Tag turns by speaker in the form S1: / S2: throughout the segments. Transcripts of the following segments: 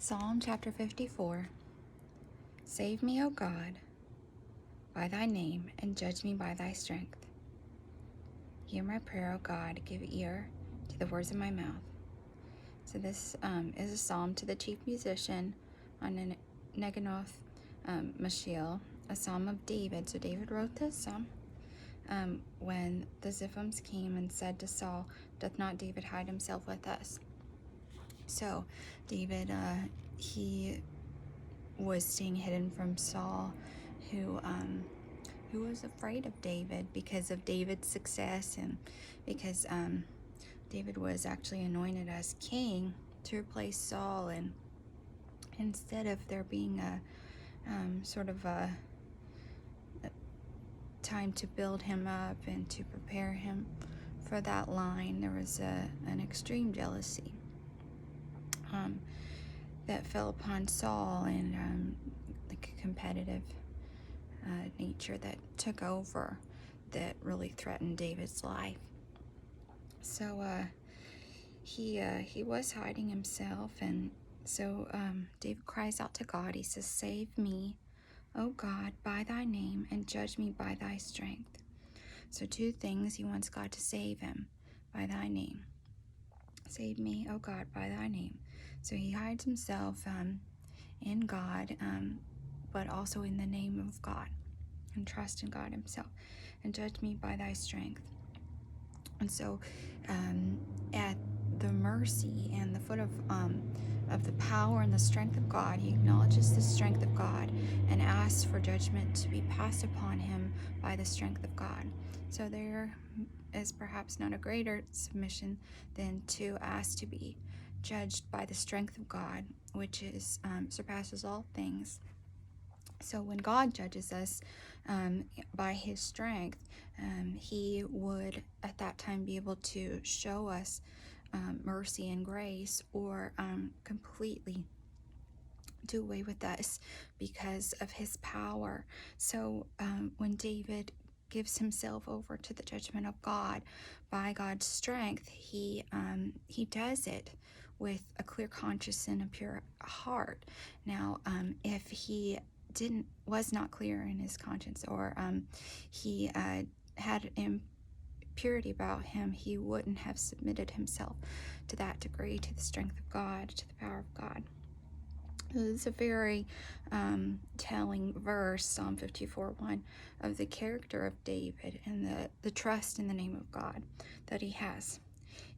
S1: Psalm chapter 54. Save me, O God, by thy name, and judge me by thy strength. Hear my prayer, O God, give ear to the words of my mouth. So this is a psalm to the chief musician on Neginoth Mashiel, a psalm of David. So David wrote this psalm when the Ziphims came and said to Saul, "Doth not David hide himself with us?" So David, he was staying hidden from Saul, who was afraid of David because of David's success, and because David was actually anointed as king to replace Saul. And instead of there being a sort of a time to build him up and to prepare him for that line, there was an extreme jealousy that fell upon Saul, and like a competitive nature that took over, that really threatened David's life. So he was hiding himself, and so David cries out to God. He says, "Save me, O God, by thy name, and judge me by thy strength." So two things: he wants God to save him by thy name. Save me, O God, by thy name. So he hides himself in God, but also in the name of God, and trust in God himself. And judge me by thy strength. And so at the mercy and the foot of the power and the strength of God, he acknowledges the strength of God and asks for judgment to be passed upon him by the strength of God. So there is perhaps not a greater submission than to ask to be judged by the strength of God, which is surpasses all things. So when God judges us by his strength, he would at that time be able to show us mercy and grace, or completely do away with us because of his power. So when David gives himself over to the judgment of God by God's strength, he does it with a clear conscience and a pure heart. Now, if he was not clear in his conscience, or he had impurity about him, he wouldn't have submitted himself to that degree to the strength of God, to the power of God. This is a very telling verse, Psalm 54:1, of the character of David and the trust in the name of God that he has.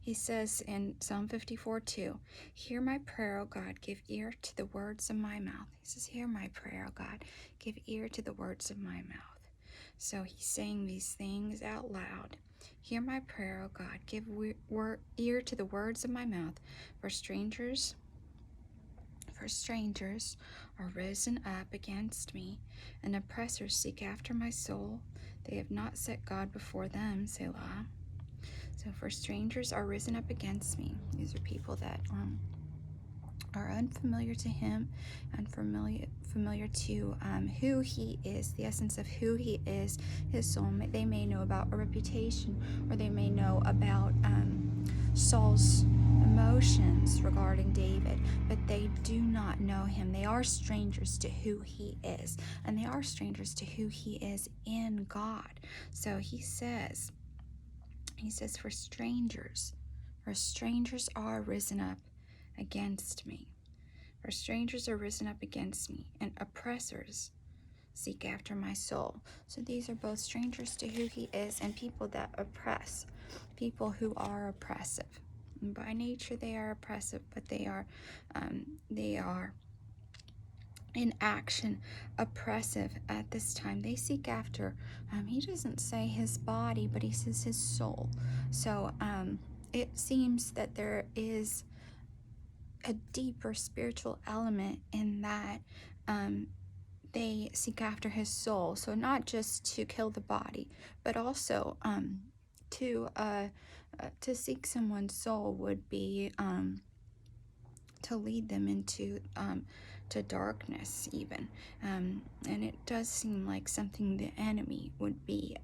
S1: He says in Psalm 54:2, "Hear my prayer, O God, give ear to the words of my mouth." He says, "Hear my prayer, O God, give ear to the words of my mouth." So he's saying these things out loud. "Hear my prayer, O God, give ear to the words of my mouth, for strangers are risen up against me, and oppressors seek after my soul. They have not set God before them, Selah." So for strangers are risen up against me. These are people that are unfamiliar to him, and familiar to who he is, the essence of who he is, his soul. They may know about a reputation, or they may know about Saul's emotions regarding David, but they do not know him. They are strangers to who he is, and they are strangers to who he is in God. So he says, for strangers are risen up against me. For strangers are risen up against me, and oppressors seek after my soul. So these are both strangers to who he is, and people that oppress, people who are oppressive. And by nature they are oppressive, but they are in action oppressive at this time. They seek after, he doesn't say his body, but he says his soul. So it seems that there is a deeper spiritual element in that they seek after his soul. So not just to kill the body, but also to seek someone's soul would be to lead them into to darkness even, and it does seem like something the enemy would be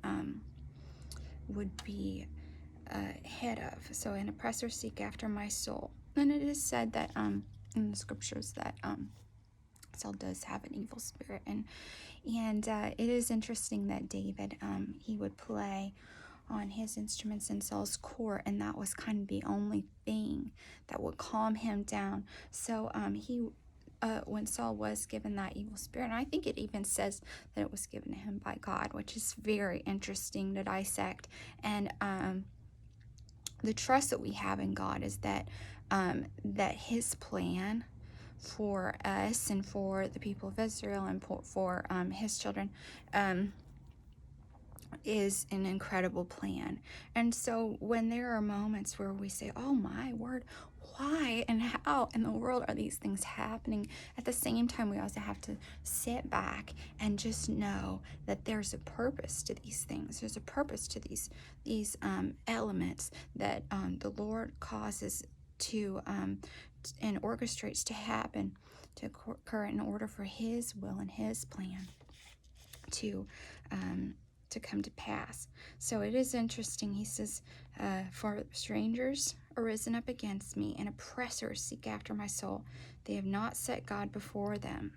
S1: head of. So an oppressor seek after my soul. And it is said that in the scriptures that Saul does have an evil spirit, and it is interesting that David, he would play on his instruments in Saul's court, and that was kind of the only thing that would calm him down. So when Saul was given that evil spirit, and I think it even says that it was given to him by God, which is very interesting to dissect. And the trust that we have in God is that that His plan for us and for the people of Israel and for His children is an incredible plan. And so when there are moments where we say, oh my word, why and how in the world are these things happening? At the same time, we also have to sit back and just know that there's a purpose to these things. There's a purpose to these elements that the Lord causes to and orchestrates to happen, to occur in order for His will and His plan to come to pass. So it is interesting. He says, for strangers are risen up against me, and oppressors seek after my soul. They have not set God before them.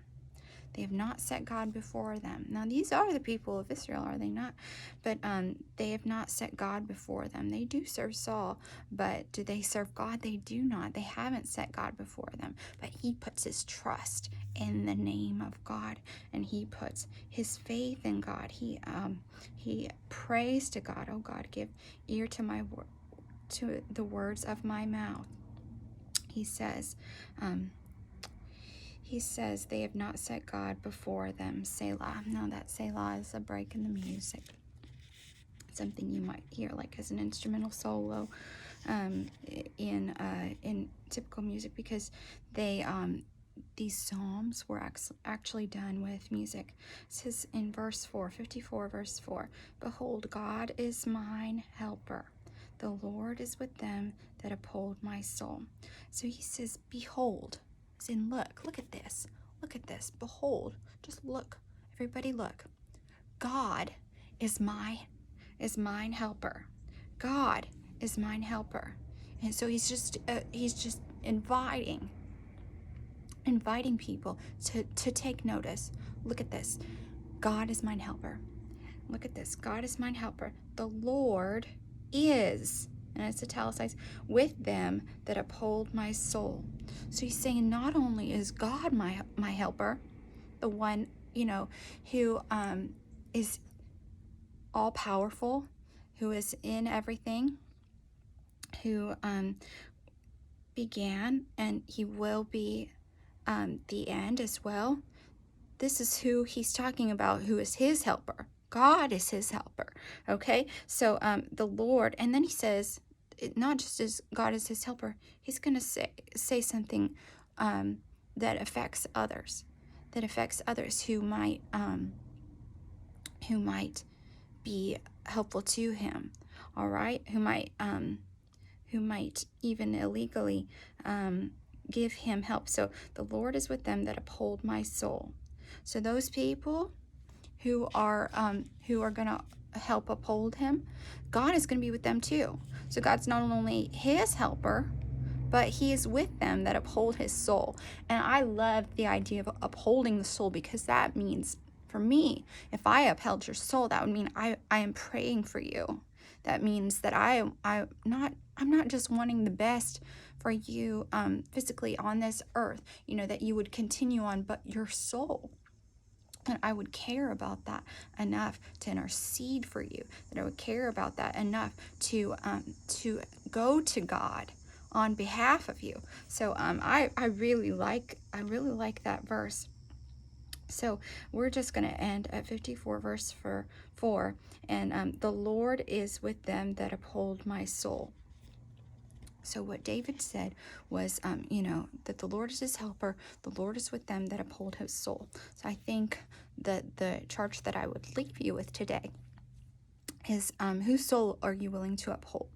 S1: They have not set God before them. Now, these are the people of Israel, are they not? But they have not set God before them. They do serve Saul, but do they serve God? They do not. They haven't set God before them. But he puts his trust in the name of God, and he puts his faith in God. He prays to God. Oh God, give ear to my to the words of my mouth. He says, they have not set God before them, Selah. Now that Selah is a break in the music. Something you might hear like as an instrumental solo in typical music, because these psalms were actually done with music. It says in verse 4, 54 verse 4, behold, God is mine helper. The Lord is with them that uphold my soul. So he says, behold. And look at this, behold, just look, everybody look. God is mine helper. God is mine helper. And so he's just inviting people to take notice. Look at this. God is mine helper. Look at this. God is mine helper. The Lord is, and it's italicized, with them that uphold my soul. So he's saying not only is God my helper, the one, who is all powerful, who is in everything, who began and he will be the end as well. This is who he's talking about, who is his helper. God is his helper. Okay, so the Lord, and then he says, not just as God is his helper, he's going to say something that affects others, who might be helpful to him. All right, who might even illegally give him help. So the Lord is with them that uphold my soul. So those people who are going to help uphold him, God is going to be with them too. So God's not only his helper, but he is with them that uphold his soul. And I love the idea of upholding the soul, because that means, for me, if I upheld your soul, that would mean I am praying for you. That means that I'm not just wanting the best for you physically on this earth, that you would continue on, but your soul. And I would care about that enough to intercede for you, that I would care about that enough to go to God on behalf of you. So I really like that verse. So we're just going to end at 54 verse 4, and the Lord is with them that uphold my soul. So what David said was, that the Lord is his helper, the Lord is with them that uphold his soul. So I think that the charge that I would leave you with today is, whose soul are you willing to uphold?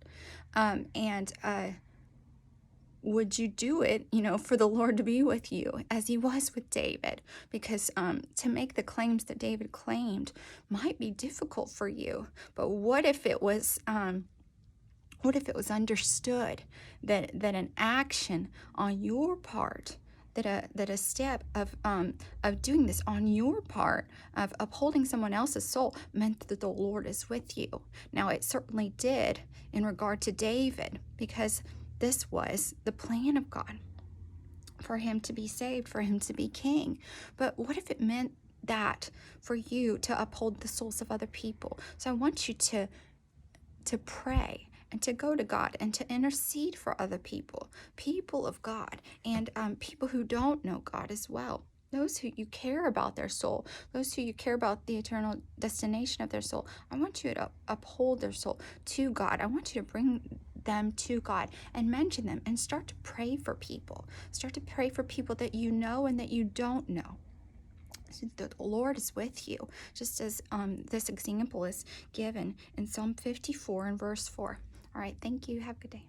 S1: And would you do it, for the Lord to be with you as he was with David? Because to make the claims that David claimed might be difficult for you. But what if it was understood that an action on your part that a step of doing this on your part, of upholding someone else's soul, meant that the Lord is with you. Now, it certainly did in regard to David, because this was the plan of God for him to be saved, for him to be king. But what if it meant that for you to uphold the souls of other people? So I want you to pray and to go to God and to intercede for other people, people of God, and people who don't know God as well. Those who you care about their soul, those who you care about the eternal destination of their soul. I want you to uphold their soul to God. I want you to bring them to God and mention them and start to pray for people. Start to pray for people that you know and that you don't know. So the Lord is with you, just as this example is given in Psalm 54 and verse 4. All right, thank you. Have a good day.